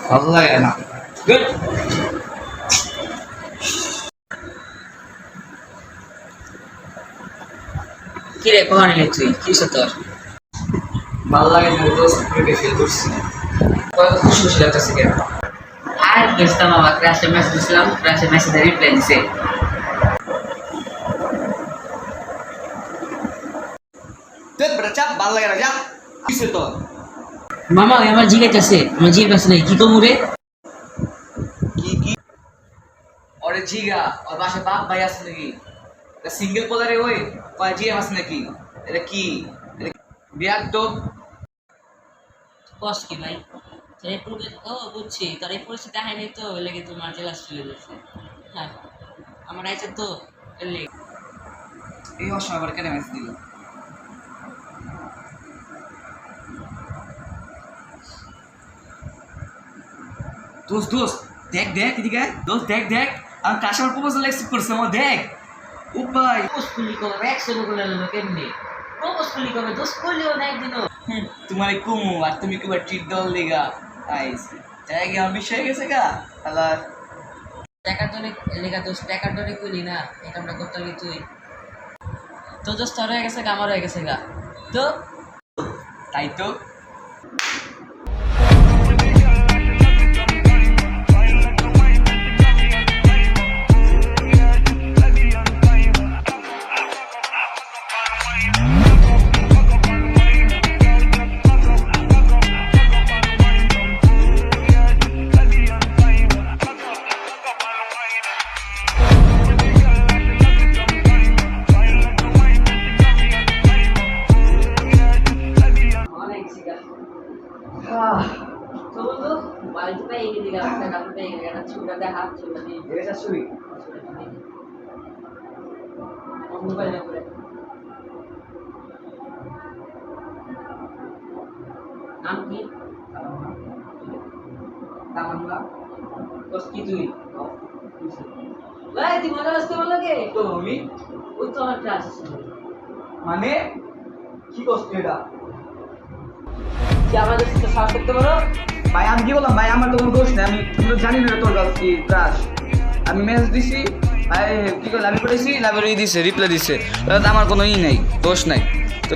ভালো লাগে না। গুড। কি রে কখন এলি তুই? কি হচ্ছে তোর? ভালো লাগে না দোস্ত, ক্রিকেট ফিল করছি। কত খুশি খুশি লাগতেছে কেন? আর বুঝতাম আমার ক্রাশে মেসেজ দিছিলাম, ক্রাশে মেসেজে রিপ্লাই দিছে। তুই বেটা চাপ, ভালো লাগে না, যা। কিসে তোর? মামা আমার জিগাইতেছে, আমার জিগার কাছে নাই, কি কমু রে? কি ওরে জিগা, ওর বাসায় বাপ ভাই আছে নাকি? এটা সিঙ্গেল পোলারে ওই কয় জিএম আছে নাকি? এটা কি? বিয়ার তো কস কি ভাই? তোর এই ও বুঝছি, তোর এই পরিস্থিতি দেখায়নি তো, ওই লেগে তোমার জেলাস চলে যাচ্ছে। হ্যাঁ, আমার আইছে তো এর লেগে। এই অসময় আবার কেন মেসেজ দিল? দোস্ত দোস্ত দেখ দেখ এদিকে আয়। দোস্ত দেখ দেখ আমি কাস্টমার প্রপোজাল অ্যাকসেপ্ট করছে আমার, দেখ। ও ভাই প্রপোজ করলি কবে? 100 করে লাগলো কেমনি? প্রপোজ করলি কবে? দোষ করলিও না একদিনও। তোমার কুমু আর তুমি কি ট্রিট দল দিগা আইস তাই কি আমার বিষয় গেছে গা আল্লাহ। টাকার জন্য লেখা দোষ, টাকার জন্য কইলি না এই কামটা করতে হলে তুই। তোর দোষ তোর হয়ে গেছে গা, আমার হয়ে গেছে গা। তো তাই তো। তো বন্ধু বাড়িতে পেয়ে গেলি গা, একটা কাপড় পেয়ে গেলি, একটা ছুটা দেখা, ছুটা দিয়ে মোবাইল না করে। নাম কি? দোষ কি তুই? ভাই তুই মজা আসতে বলো কে? তো আমি ওই তো আমার ক্লাস আছে। মানে কি করছিস এটা? কি আমাদের সাথে সাহস করতে পারো? ভাই আমি কি বললাম ভাই, আমার তো কোনো দোষ নেই, আমি তো জানি না তোর কাছে কি ক্রাশ। আমি মেসেজ দিছি, ভাই কি করলাম, আমি করেছি লাইব্রেরি দিছে, রিপ্লাই দিছে, আমার কোনো ই নাই, দোষ নাই তো।